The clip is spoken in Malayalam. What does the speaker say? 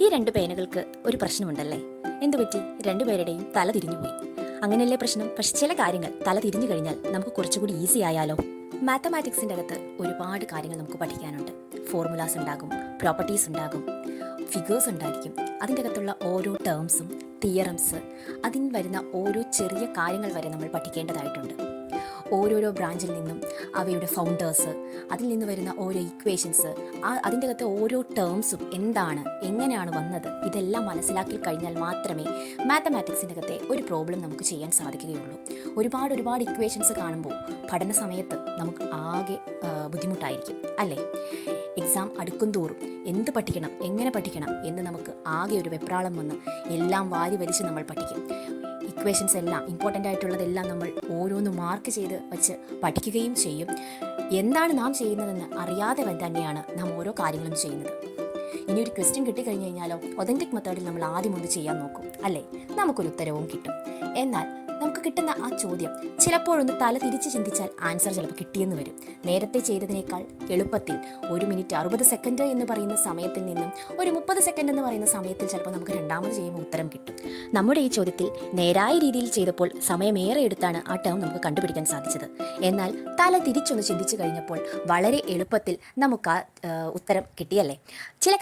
ഈ രണ്ട് പേനകൾക്ക് ഒരു പ്രശ്നമുണ്ടല്ലേ? എന്തുപറ്റി? രണ്ടുപേരുടെയും തല തിരിഞ്ഞുപോയി. അങ്ങനെയല്ലേ പ്രശ്നം? പക്ഷെ ചില കാര്യങ്ങൾ തല തിരിഞ്ഞു കഴിഞ്ഞാൽ നമുക്ക് കുറച്ചുകൂടി ഈസി ആയാലോ? മാത്തമാറ്റിക്സിൻ്റെ അകത്ത് ഒരുപാട് കാര്യങ്ങൾ നമുക്ക് പഠിക്കാനുണ്ട്. ഫോർമുലാസ് ഉണ്ടാകും, പ്രോപ്പർട്ടീസ് ഉണ്ടാകും, ഫിഗേഴ്സ് ഉണ്ടായിരിക്കും. അതിൻ്റെ അകത്തുള്ള ഓരോ ടേംസും, തിയറംസ്, അതിന് വരുന്ന ഓരോ ചെറിയ കാര്യങ്ങൾ വരെ നമ്മൾ പഠിക്കേണ്ടതായിട്ടുണ്ട്. ഓരോരോ ബ്രാഞ്ചിൽ നിന്നും അവയുടെ ഫൗണ്ടേഴ്സ്, അതിൽ നിന്ന് വരുന്ന ഓരോ ഇക്വേഷൻസ്, അതിൻ്റെ അകത്തെ ഓരോ ടേംസും എന്താണ്, എങ്ങനെയാണ് വന്നത്, ഇതെല്ലാം മനസ്സിലാക്കി കഴിഞ്ഞാൽ മാത്രമേ മാത്തമാറ്റിക്സിൻ്റെ അകത്തെ ഒരു പ്രോബ്ലം നമുക്ക് ചെയ്യാൻ സാധിക്കുകയുള്ളൂ. ഒരുപാട് ഇക്വേഷൻസ് കാണുമ്പോൾ പഠന സമയത്ത് നമുക്ക് ആകെ ബുദ്ധിമുട്ടായിരിക്കും അല്ലേ? എക്സാം അടുക്കും തോറും എന്ത് പഠിക്കണം, എങ്ങനെ പഠിക്കണം എന്ന് നമുക്ക് ആകെ ഒരു വെപ്രാളം വന്ന് എല്ലാം വാരി വലിച്ച് നമ്മൾ പഠിക്കും. ഇക്വേഷൻസ് എല്ലാം ഇമ്പോർട്ടൻ്റ് ആയിട്ടുള്ളതെല്ലാം നമ്മൾ ഓരോന്ന് മാർക്ക് ചെയ്ത് വെച്ച് പഠിക്കുകയും ചെയ്യും. എന്താണ് നാം ചെയ്യുന്നതെന്ന് അറിയാതെ തന്നെയാണ് നാം ഓരോ കാര്യങ്ങളും ചെയ്യുന്നത്. ഇനി ഒരു ക്വസ്റ്റ്യൻ കിട്ടിക്കഴിഞ്ഞ് കഴിഞ്ഞാലോ ഒതൻറ്റിക് മെത്തേഡിൽ നമ്മൾ ആദ്യം ഒന്ന് ചെയ്യാൻ നോക്കും അല്ലേ? നമുക്കൊരു ഉത്തരവും കിട്ടും. എന്നാൽ നമുക്ക് കിട്ടുന്ന ആ ചോദ്യം ചിലപ്പോഴൊന്ന് തല തിരിച്ച് ചിന്തിച്ചാൽ ആൻസർ ചിലപ്പോൾ കിട്ടിയെന്ന് വരും. നേരത്തെ ചെയ്തതിനേക്കാൾ എളുപ്പത്തിൽ 1 മിനിറ്റ് 60 സെക്കൻഡ് എന്ന് പറയുന്ന സമയത്തിൽ നിന്നും ഒരു 30 സെക്കൻഡ് എന്ന് പറയുന്ന സമയത്തിൽ ചിലപ്പോൾ നമുക്ക് രണ്ടാമത് ചെയ്യുമ്പോൾ ഉത്തരം കിട്ടും. നമ്മുടെ ഈ ചോദ്യത്തിൽ നേരായ രീതിയിൽ ചെയ്തപ്പോൾ സമയമേറെ എടുത്താണ് ആ ടേം നമുക്ക് കണ്ടുപിടിക്കാൻ സാധിച്ചത്. എന്നാൽ തല തിരിച്ചൊന്ന് ചിന്തിച്ചു കഴിഞ്ഞപ്പോൾ വളരെ എളുപ്പത്തിൽ നമുക്ക് ആ ഉത്തരം കിട്ടിയല്ലേ? ചില